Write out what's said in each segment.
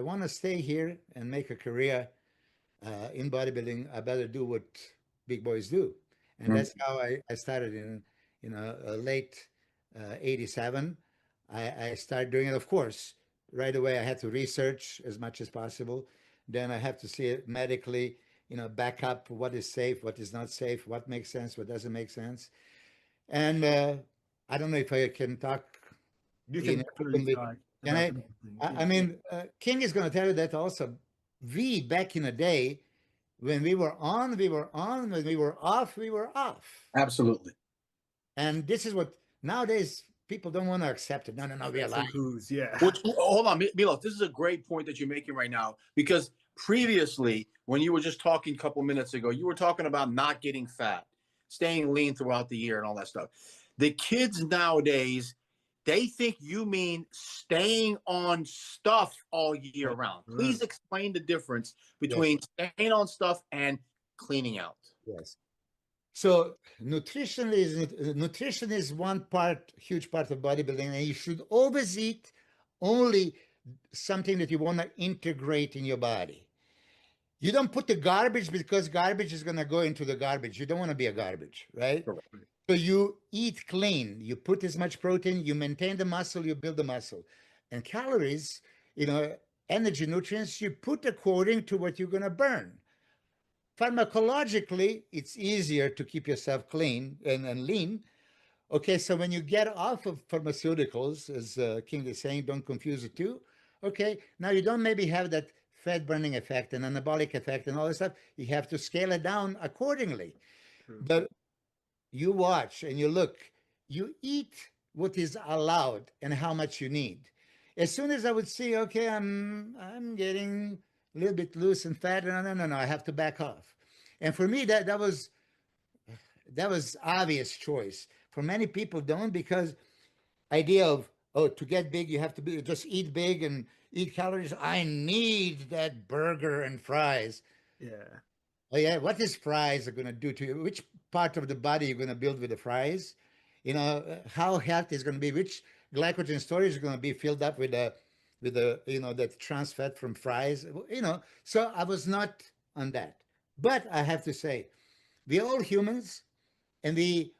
I want to stay here and make a career in bodybuilding, I better do what big boys do. And Mhm. that's how I started in, late 87. I started doing it, of course. Right away, I had to research as much as possible. Then I have to see it medically, back up what is safe, what is not safe, what makes sense, what doesn't make sense. And I don't know if I can talk You can definitely openly. talk Can about I? anything. I mean, King is going to tell you that also. We, back in the day, when we were on, we were on. When we were off, we were off. Absolutely. And this is what nowadays people don't want to accept it. No, no, no, we are lying. Yeah. Hold on, Milos. This is a great point that you're making right now, because previously, when you were just talking a couple minutes ago, you were talking about not getting fat, staying lean throughout the year, and all that stuff. The kids nowadays, they think you mean staying on stuff all year round. Please explain the difference between staying on stuff and cleaning out. Yes. So nutrition is one part, huge part of bodybuilding, and you should always eat only something that you want to integrate in your body. You don't put the garbage because garbage is going to go into the garbage. You don't want to be a garbage, right? Correct. So you eat clean. You put as much protein, you maintain the muscle, you build the muscle. And calories, energy, nutrients, you put according to what you're going to burn. Pharmacologically, it's easier to keep yourself clean and lean. Okay, so when you get off of pharmaceuticals, as King is saying, don't confuse the two. Okay, now you don't maybe have that fat burning effect and anabolic effect and all this stuff. You have to scale it down accordingly. But you watch and you look, you eat what is allowed and how much you need. As soon as I would see, okay, I'm getting a little bit loose and fat, no, I have to back off. And for me, that was obvious choice. For many people don't, because idea of, oh, to get big you have to be just eat big and eat calories. I need that burger and fries. Yeah. Oh yeah, what is fries are going to do to you? Which part of the body you're going to build with the fries? How healthy is going to be? Which glycogen storage is going to be filled up with that trans fat from fries? So I was not on that. But I have to say, we're all humans and we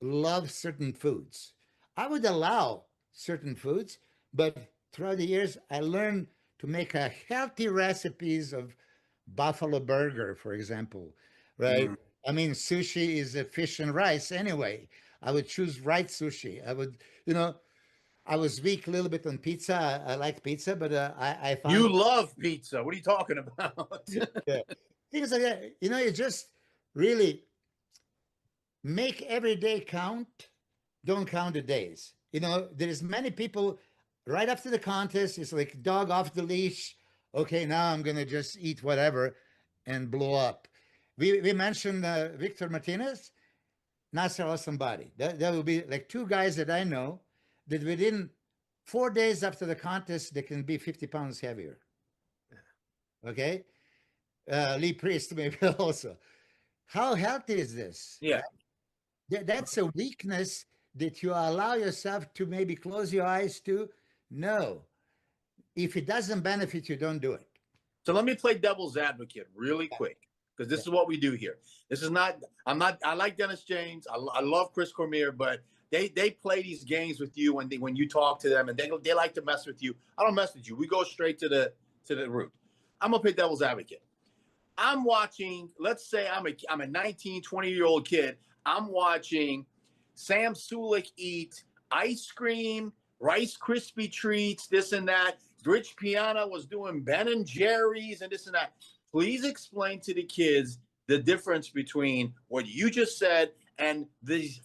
love certain foods. I would allow certain foods, but throughout the years, I learned to make a healthy recipes of buffalo burger, for example, right? I mean, sushi is a fish and rice anyway. I would choose right sushi. I was weak a little bit on pizza. I like pizza, but I found You love pizza. What are you talking about? yeah. Things like that. You just really make every day count. Don't count the days. There is many people right after the contest. It's like dog off the leash. Okay, now I'm gonna just eat whatever and blow up. We mentioned Victor Martinez, Nasser or somebody. That will be like two guys that I know that within 4 days after the contest they can be 50 pounds heavier. Okay, Lee Priest maybe also. How healthy is this? Yeah. That's a weakness that you allow yourself to maybe close your eyes to. No. If it doesn't benefit you, don't do it. So let me play devil's advocate really quick, because this is what we do here. This is not, I like Dennis James. I love Chris Cormier, but they play these games with you when you talk to them, and they like to mess with you. I don't mess with you. We go straight to the root. I'm going to play devil's advocate. I'm watching, let's say I'm a 19, 20-year-old kid. I'm watching Sam Sulik eat ice cream, Rice Krispie treats, this and that. Rich Piana was doing Ben and Jerry's and this and that. Please explain to the kids the difference between what you just said and this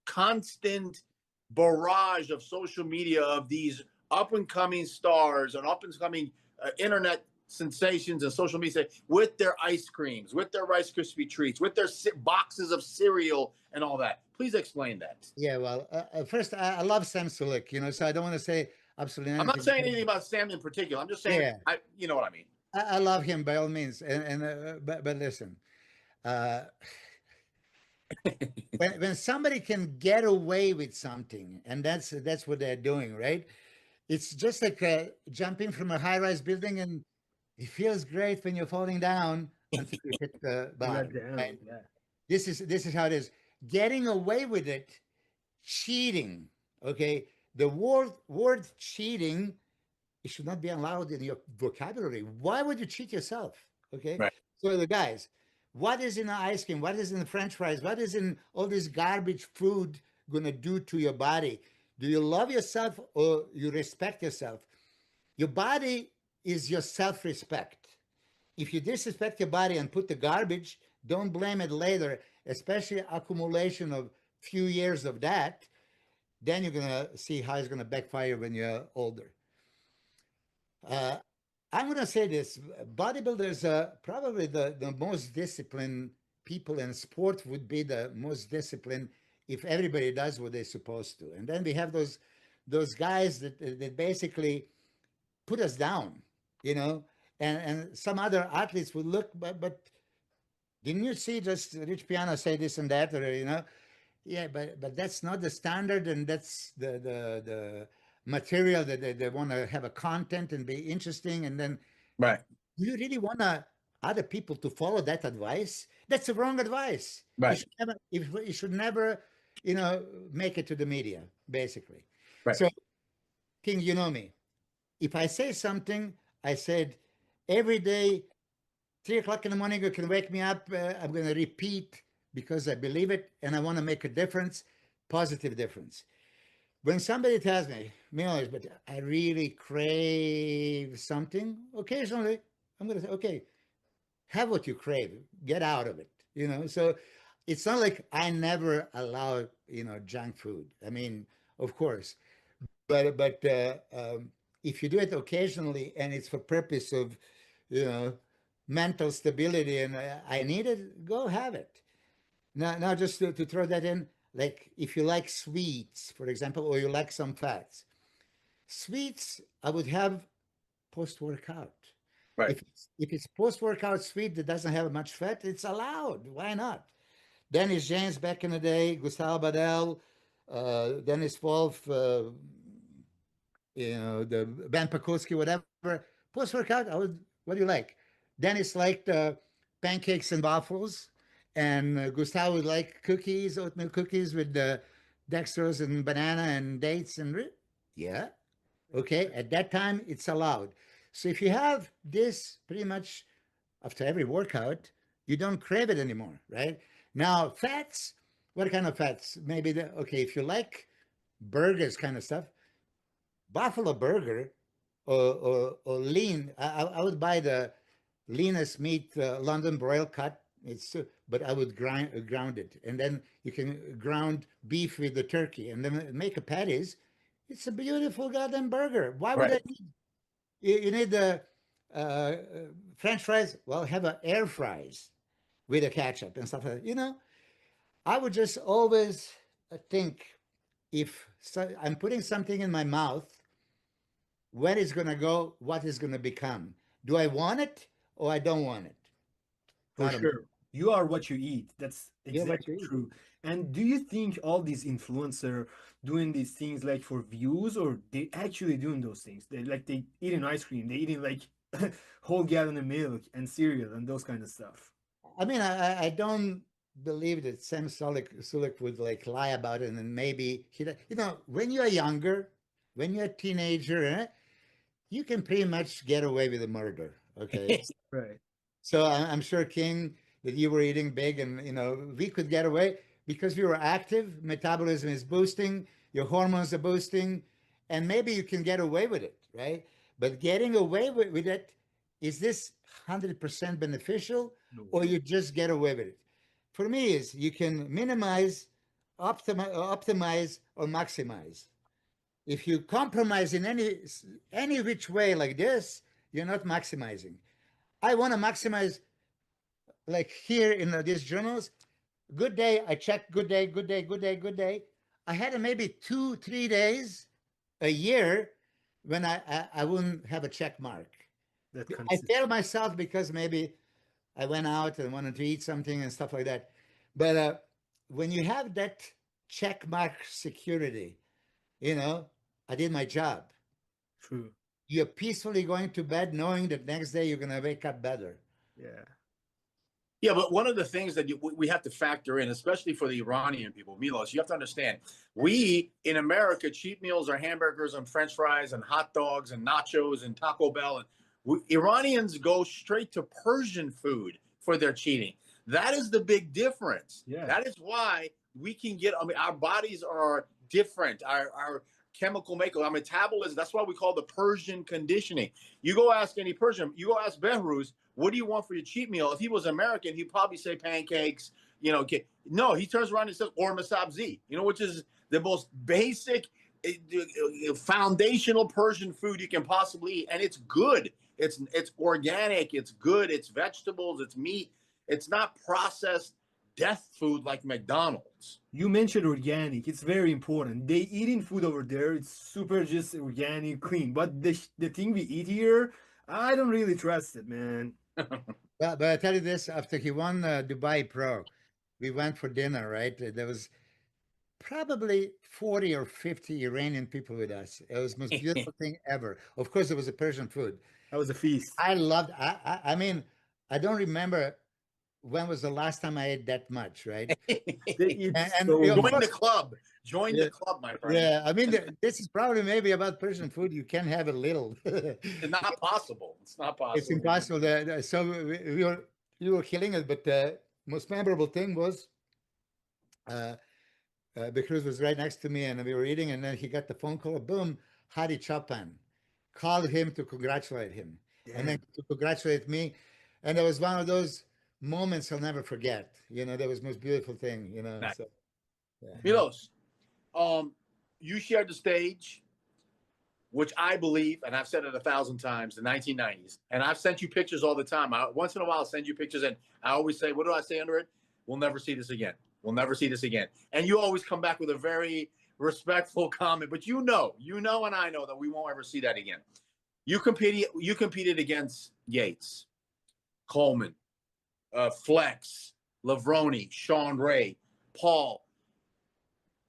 constant barrage of social media of these up and coming stars and up and coming internet sensations and social media with their ice creams, with their Rice Krispie treats, with their boxes of cereal and all that. Please explain that. Yeah, well, first, I love Sam Sulik, so I don't want to say absolutely anything. I'm not saying anything about Sam in particular. I'm just saying, you know what I mean. I love him by all means. But listen, when somebody can get away with something, and that's what they're doing, right? It's just like jumping from a high-rise building, and it feels great when you're falling down until you hit the You bottom. got down. Right? Yeah. This is how it is. Getting away with it, cheating. Okay, the word cheating, it should not be allowed in your vocabulary. Why would you cheat yourself? Okay, Right. so the guys, what is in the ice cream? What is in the French fries? What is in all this garbage food gonna do to your body? Do you love yourself or you respect yourself? Your body is your self-respect. If you disrespect your body and put the garbage, don't blame it later, especially accumulation of few years of that. Then you're gonna see how it's gonna backfire when you're older. Uh, I'm gonna say this: bodybuilders are probably the most disciplined people, and sport would be the most disciplined if everybody does what they're supposed to. And then we have those guys that basically put us down, you know. And some other athletes would look, but didn't you see just Rich Piano say this and that, or you know? Yeah, but that's not the standard, and that's the material that they want to have a content and be interesting. And then, Right. do you really want other people to follow that advice? That's the wrong advice. Right. It should never, you know, make it to the media, basically. Right. So, King, you know me. If I say something, I said every day, 3 o'clock in the morning, you can wake me up. I'm going to repeat because I believe it and I want to make a difference, positive difference. When somebody tells me, Milos, but I really crave something, occasionally I'm going to say, okay, have what you crave, get out of it, you know? So it's not like I never allow, you know, junk food. I mean, of course, but if you do it occasionally and it's for purpose of, you know, mental stability and I need it, go have it. Now just to throw that in, like if you like sweets, for example, or you like some fats, sweets I would have post-workout. Right. If it's post-workout sweet that doesn't have much fat, it's allowed. Why not? Dennis James back in the day, Gustavo Badell, Dennis Wolf, you know, the Ben Pakulski, whatever. Post-workout, what do you like? Dennis liked pancakes and waffles, and Gustavo would like cookies, oatmeal cookies with dextrose and banana and dates yeah, okay. At that time, it's allowed. So if you have this pretty much after every workout, you don't crave it anymore, right? Now, fats, what kind of fats? Maybe okay, if you like burgers kind of stuff, buffalo burger or lean. I would buy the leanest meat, London broil cut. But I would ground it, and then you can ground beef with the turkey, and then make a patties. It's a beautiful goddamn burger. Why would Right. I need? You need the uh, French fries. Well, have a air fries with a ketchup and stuff like that. You know, I would just always think if I'm putting something in my mouth, where it's going to go, what is going to become. Do I want it or I don't want it? For Bottom line. sure. You are what you eat. That's Yeah, what exactly you eat. true. And do you think all these influencer doing these things like for views, or they actually doing those things? They eating ice cream, they eating like whole gallon of milk and cereal and those kind of stuff. I mean, I don't believe that Sam Sulek would like lie about it, and maybe you know, when you're younger, when you're a teenager, you can pretty much get away with a murder. Okay, Right. so I'm sure King that you were eating big, and you know we could get away because we were active. Metabolism is boosting, your hormones are boosting, and maybe you can get away with it, right? But getting away with it, is this 100% beneficial, No. or you just get away with it? For me, is you can minimize, optimize, or maximize. If you compromise in any which way like this, you're not maximizing. I want to maximize, like here in these journals. Good day, I check. Good day, good day, good day, good day. I had maybe 2, 3 days a year when I wouldn't have a check mark. That I consist. fail myself because maybe I went out and wanted to eat something and stuff like that. But when you have that check mark security, you know, I did my job. True. You're peacefully going to bed knowing that next day you're going to wake up better. Yeah. Yeah, but one of the things that we have to factor in, especially for the Iranian people, Milos, you have to understand, we in America, cheat meals are hamburgers and French fries and hot dogs and nachos and Taco Bell. And Iranians go straight to Persian food for their cheating. That is the big difference. Yeah. That is why we can get, I mean, our bodies are different. Our chemical makeup, our metabolism, that's why we call the Persian conditioning. You go ask any Persian, you go ask Behruz, what do you want for your cheat meal? If he was American, he'd probably say pancakes, you know. No, he turns around and says orma sabzi, you know, which is the most basic, foundational Persian food you can possibly eat. And it's good. It's organic. It's good. It's vegetables. It's meat. It's not processed death food like McDonald's. You mentioned organic. It's very important. They eating food over there. It's super just organic, clean. But the thing we eat here, I don't really trust it, man. But I tell you this, after he won Dubai Pro, we went for dinner, right? There was probably 40 or 50 Iranian people with us. It was the most beautiful thing ever. Of course, it was a Persian food. That was a feast. I loved, I mean, I don't remember when was the last time I ate that much, right? They eat And so of Join course- the club. Join Yeah. the club, my friend. Yeah, I mean, this is probably maybe about Persian food. You can have a little. It's not possible. It's not possible. It's impossible. So we were killing it, but the most memorable thing was because was right next to me, and we were eating, and then he got the phone call. Boom, Hadi Chapan called him to congratulate him, and then to congratulate me, and it was one of those moments I'll never forget. You know, that was the most beautiful thing. You know, Nice. so, yeah. Milos, you shared the stage, which I believe, and I've said it 1,000 times, the 1990s. And I've sent you pictures all the time. Once in a while, I'll send you pictures, and I always say, what do I say under it? We'll never see this again. We'll never see this again. And you always come back with a very respectful comment. But you know, and I know that we won't ever see that again. You competed against Yates, Coleman, Flex, Lavroni, Sean Ray, Paul.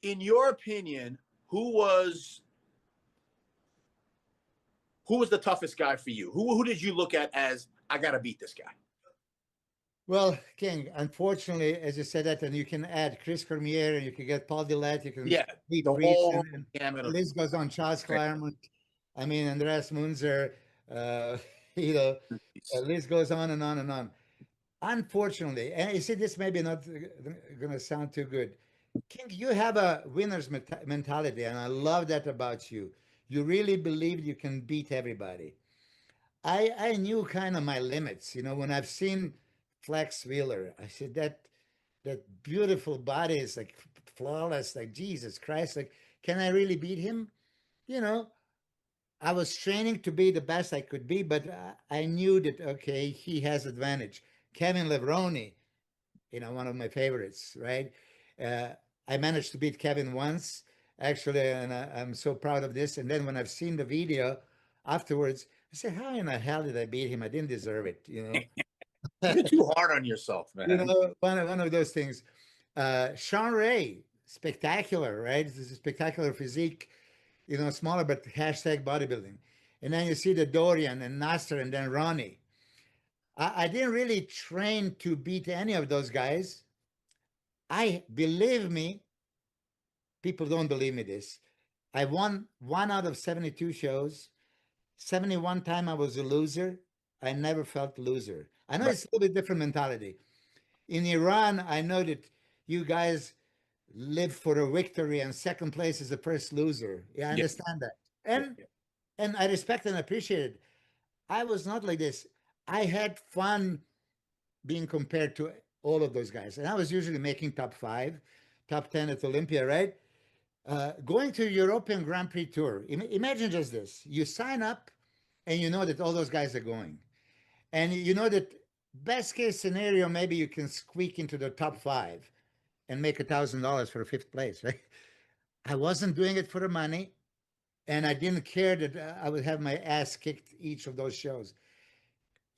In your opinion, who was the toughest guy for you? Who did you look at as, I got to beat this guy? Well, King, unfortunately, as you said that, and you can add Chris Cormier, and you can get Paul Dillette, you can beat the Reese, whole and gamut the of list goes on. Charles Claremont, I mean, Andreas Munzer, you know, the list goes on and on and on. Unfortunately, and you see, this may be not going to sound too good. King, you have a winner's mentality, and I love that about you. You really believe you can beat everybody. I knew kind of my limits, you know, when I've seen Flex Wheeler, I said that beautiful body is like flawless, like Jesus Christ, like can I really beat him? You know, I was training to be the best I could be, but I knew that okay, he has advantage. Kevin Levroni, you know, one of my favorites, right? Uh, I managed to beat Kevin once, actually, and I'm so proud of this. And then when I've seen the video afterwards, I said, "How in the hell did I beat him? I didn't deserve it," you know. You're too hard on yourself, man. You know, one of those things. Sean Ray, spectacular, right? This is a spectacular physique, you know, smaller, but hashtag bodybuilding. And then you see the Dorian and Nasser and then Ronnie. I didn't really train to beat any of those guys. Believe me, people don't believe me this. I won 1 out of 72 shows. 71 time I was a loser. I never felt a loser. I know it's a little bit different mentality. In Iran, I know that you guys live for a victory and second place is the first loser. Yeah, I understand that. And I respect and appreciate it. I was not like this. I had fun being compared to all of those guys. And I was usually making top 5, top 10 at Olympia, right? Going to European Grand Prix Tour. Imagine just this. You sign up and you know that all those guys are going. And you know that best case scenario, maybe you can squeak into the top 5 and make $1,000 for a 5th place, right? I wasn't doing it for the money. And I didn't care that I would have my ass kicked each of those shows.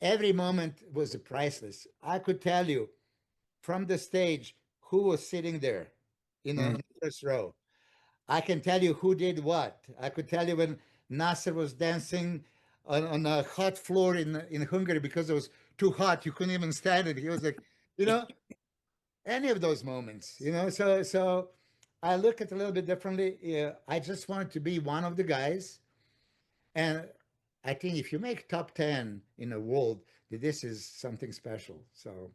Every moment was priceless. I could tell you from the stage who was sitting there, you know, in the first row. I can tell you who did what. I could tell you when Nasser was dancing on a hot floor in Hungary because it was too hot. You couldn't even stand it. He was like, you know, any of those moments, you know. So I look at it a little bit differently. Yeah, I just wanted to be one of the guys, and I think if you make top 10 in the world, this is something special. So.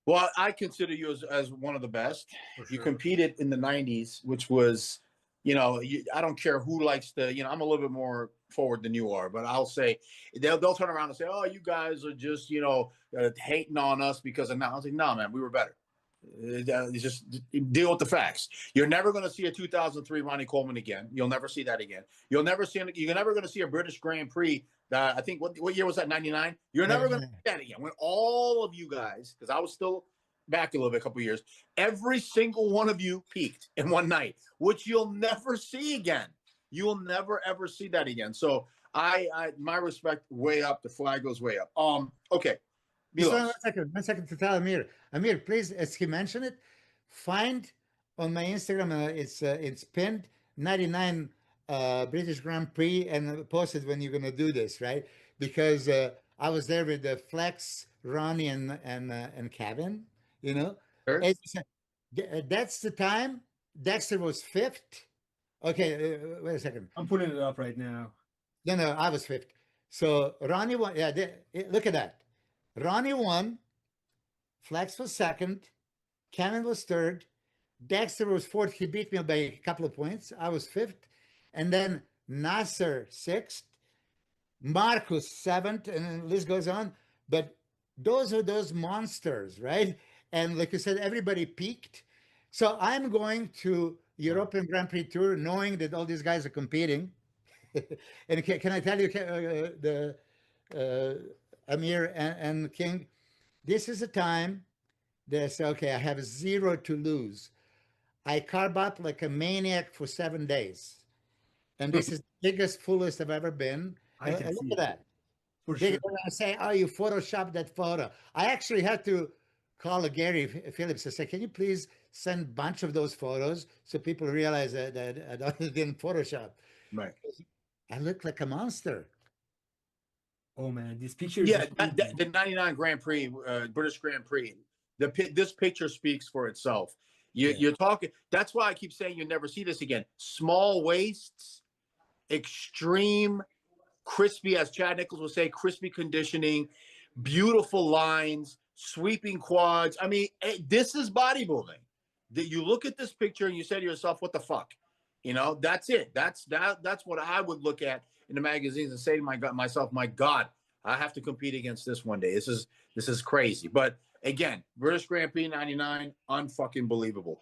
Well, I consider you as one of the best. For You sure. competed in the 90s, which was, you know, I don't care who likes to, you know, I'm a little bit more forward than you are, but I'll say they'll turn around and say, oh, you guys are just, you know, hating on us because of now. I was like, no, man, we were better. Just deal with the facts. You're never going to see a 2003 Ronnie Coleman again. You'll never see that again. You're never going to see a British Grand Prix. I think what year was that? 99. You're never going to see that again. When all of you guys, because I was still back a little bit, a couple of years, every single one of you peaked in one night, which you'll never see again. You will never ever see that again. So I my respect way up. The flag goes way up. Okay. Just one second to tell Amir. Amir, please, as he mentioned it, find on my Instagram. It's pinned 99 British Grand Prix and post it when you're gonna do this, right? Because I was there with the Flex, Ronnie, and Kevin. You know, Sure. That's the time. Dexter was fifth. Okay, wait a second. I'm putting it up right now. No, I was fifth. So Ronnie won. Yeah, look at that. Ronnie won. Flex was second. Cannon was third. Dexter was fourth. He beat me by a couple of points. I was fifth. And then Nasser sixth. Marcus seventh. And the list goes on. But those are those monsters, right? And like you said, everybody peaked. So I'm going to European Grand Prix Tour knowing that all these guys are competing. And can I tell you, Amir and King, this is a time that I say, okay, I have zero to lose. I carb up like a maniac for 7 days. And this is the biggest, fullest I've ever been. I can Look see at that. For They're sure. going to say, oh, you photoshopped that photo. I actually had to call Gary Phillips and say, can you please send a bunch of those photos so people realize that I didn't Photoshop. Right. I look like a monster. Oh man, these pictures. Yeah, the 99 Grand Prix, British Grand Prix. This picture speaks for itself. You're talking. That's why I keep saying you never see this again. Small waists, extreme, crispy, as Chad Nichols would say, crispy conditioning, beautiful lines, sweeping quads. I mean, this is bodybuilding. That you look at this picture and you say to yourself, "What the fuck?" You know, that's it. That's what I would look at in the magazines and say to myself, "My God, I have to compete against this one day. This is crazy." But again, British Grand Prix '99, unfucking believable.